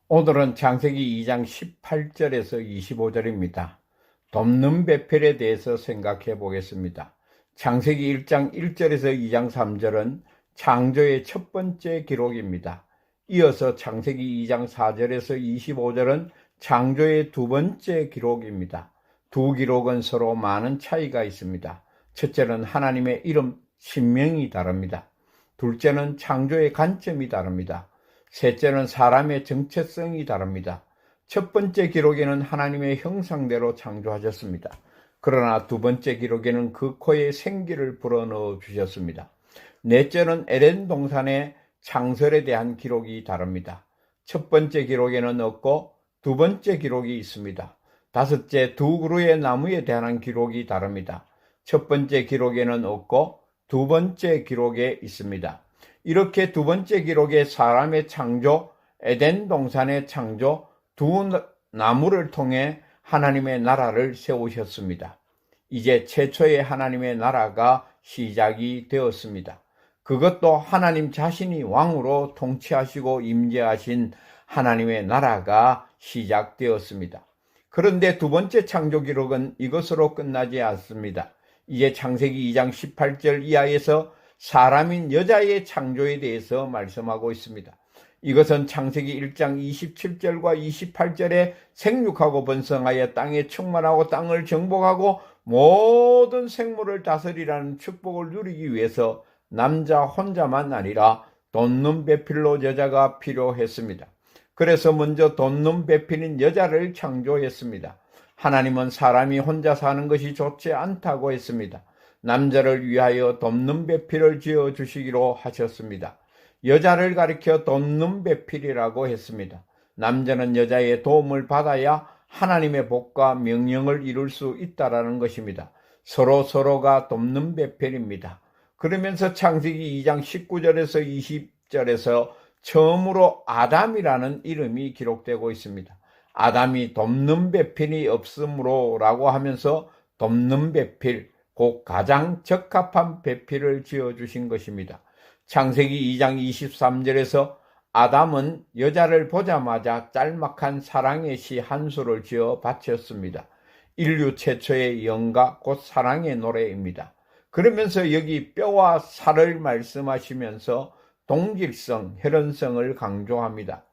오늘은 창세기 2장 18절에서 25절입니다. 돕는 배필에 대해서 생각해 보겠습니다. 창세기 1장 1절에서 2장 3절은 창조의 첫 번째 기록입니다. 이어서 창세기 2장 4절에서 25절은 창조의 두 번째 기록입니다. 두 기록은 서로 많은 차이가 있습니다. 첫째는 하나님의 이름, 신명이 다릅니다. 둘째는 창조의 관점이 다릅니다. 셋째는 사람의 정체성이 다릅니다. 첫 번째 기록에는 하나님의 형상대로 창조하셨습니다. 그러나 두 번째 기록에는 그 코에 생기를 불어넣어 주셨습니다. 넷째는 에덴 동산의 창설에 대한 기록이 다릅니다. 첫 번째 기록에는 없고 두 번째 기록이 있습니다. 다섯째, 두 그루의 나무에 대한 기록이 다릅니다. 첫 번째 기록에는 없고 두 번째 기록에 있습니다. 이렇게 두 번째 기록에 사람의 창조, 에덴 동산의 창조, 두 나무를 통해 하나님의 나라를 세우셨습니다. 이제 최초의 하나님의 나라가 시작이 되었습니다. 그것도 하나님 자신이 왕으로 통치하시고 임재하신 하나님의 나라가 시작되었습니다. 그런데 두 번째 창조 기록은 이것으로 끝나지 않습니다. 이제 창세기 2장 18절 이하에서 사람인 여자의 창조에 대해서 말씀하고 있습니다. 이것은 창세기 1장 27절과 28절에 생육하고 번성하여 땅에 충만하고 땅을 정복하고 모든 생물을 다스리라는 축복을 누리기 위해서 남자 혼자만 아니라 돕는 배필로 여자가 필요했습니다. 그래서 먼저 돕는 배필인 여자를 창조했습니다. 하나님은 사람이 혼자 사는 것이 좋지 않다고 했습니다. 남자를 위하여 돕는 배필을 지어주시기로 하셨습니다. 여자를 가리켜 돕는 배필이라고 했습니다. 남자는 여자의 도움을 받아야 하나님의 복과 명령을 이룰 수 있다는 것입니다. 서로가 돕는 배필입니다. 그러면서 창세기 2장 19절에서 20절에서 처음으로 아담이라는 이름이 기록되고 있습니다. 아담이 돕는 배필이 없으므로 라고 하면서 돕는 배필, 곧 가장 적합한 배필을 지어주신 것입니다. 창세기 2장 23절에서 아담은 여자를 보자마자 짤막한 사랑의 시 한 수를 지어 바쳤습니다. 인류 최초의 영가 곧 사랑의 노래입니다. 그러면서 여기 뼈와 살을 말씀하시면서 동질성, 혈연성을 강조합니다.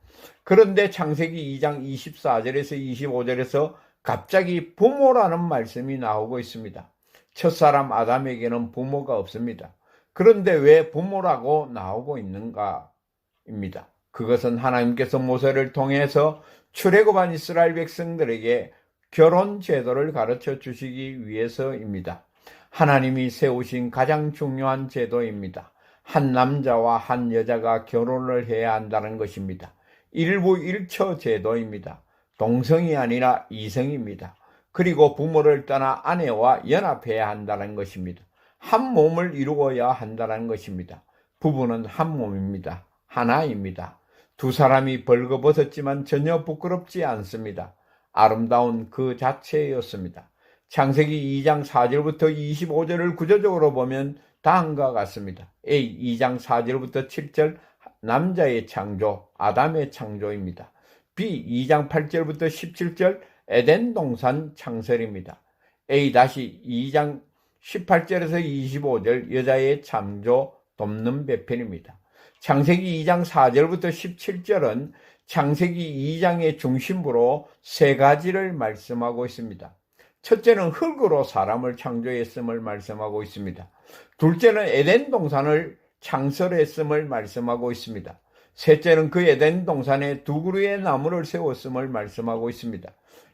그런데 창세기 2장 24절에서 25절에서 갑자기 부모라는 말씀이 나오고 있습니다. 첫사람 아담에게는 부모가 없습니다. 그런데 왜 부모라고 나오고 있는가입니다. 그것은 하나님께서 모세를 통해서 출애굽한 이스라엘 백성들에게 결혼 제도를 가르쳐 주시기 위해서입니다. 하나님이 세우신 가장 중요한 제도입니다. 한 남자와 한 여자가 결혼을 해야 한다는 것입니다. 일부 일처 제도입니다. 동성이 아니라 이성입니다. 그리고 부모를 떠나 아내와 연합해야 한다는 것입니다. 한 몸을 이루어야 한다는 것입니다. 부부는 한 몸입니다. 하나입니다. 두 사람이 벌거벗었지만 전혀 부끄럽지 않습니다. 아름다운 그 자체였습니다. 창세기 2장 4절부터 25절을 구조적으로 보면 다음과 같습니다. A. 2장 4절부터 7절 남자의 창조, 아담의 창조입니다. B. 2장 8절부터 17절 에덴 동산 창설입니다. A-2장 18절에서 25절 여자의 창조 돕는 배필입니다. 창세기 2장 4절부터 17절은 창세기 2장의 중심부로 세 가지를 말씀하고 있습니다. 첫째는 흙으로 사람을 창조했음을 말씀하고 있습니다. 둘째는 에덴 동산을 창설했음을 말씀하고 있습니다. 셋째는 그 에덴 동산에 두 그루의 나무를 세웠음을 말씀하고 있습니다.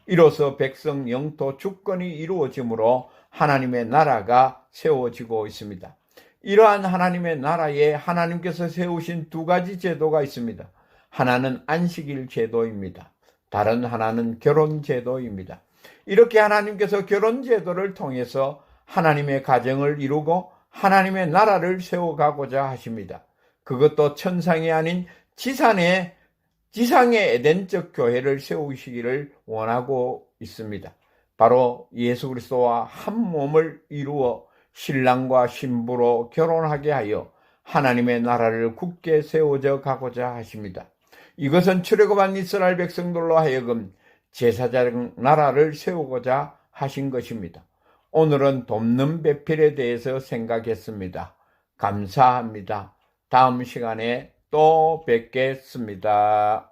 이로써 백성 영토 주권이 이루어지므로 하나님의 나라가 세워지고 있습니다. 이러한 하나님의 나라에 하나님께서 세우신 두 가지 제도가 있습니다. 하나는 안식일 제도입니다. 다른 하나는 결혼 제도입니다. 이렇게 하나님께서 결혼 제도를 통해서 하나님의 가정을 이루고 하나님의 나라를 세워가고자 하십니다. 그것도 천상이 아닌 지상의 에덴적 교회를 세우시기를 원하고 있습니다. 바로 예수 그리스도와 한 몸을 이루어 신랑과 신부로 결혼하게 하여 하나님의 나라를 굳게 세워져 가고자 하십니다. 이것은 출애굽한 이스라엘 백성들로 하여금 제사장 나라를 세우고자 하신 것입니다. 오늘은 돕는 배필에 대해서 생각했습니다. 감사합니다. 다음 시간에 또 뵙겠습니다.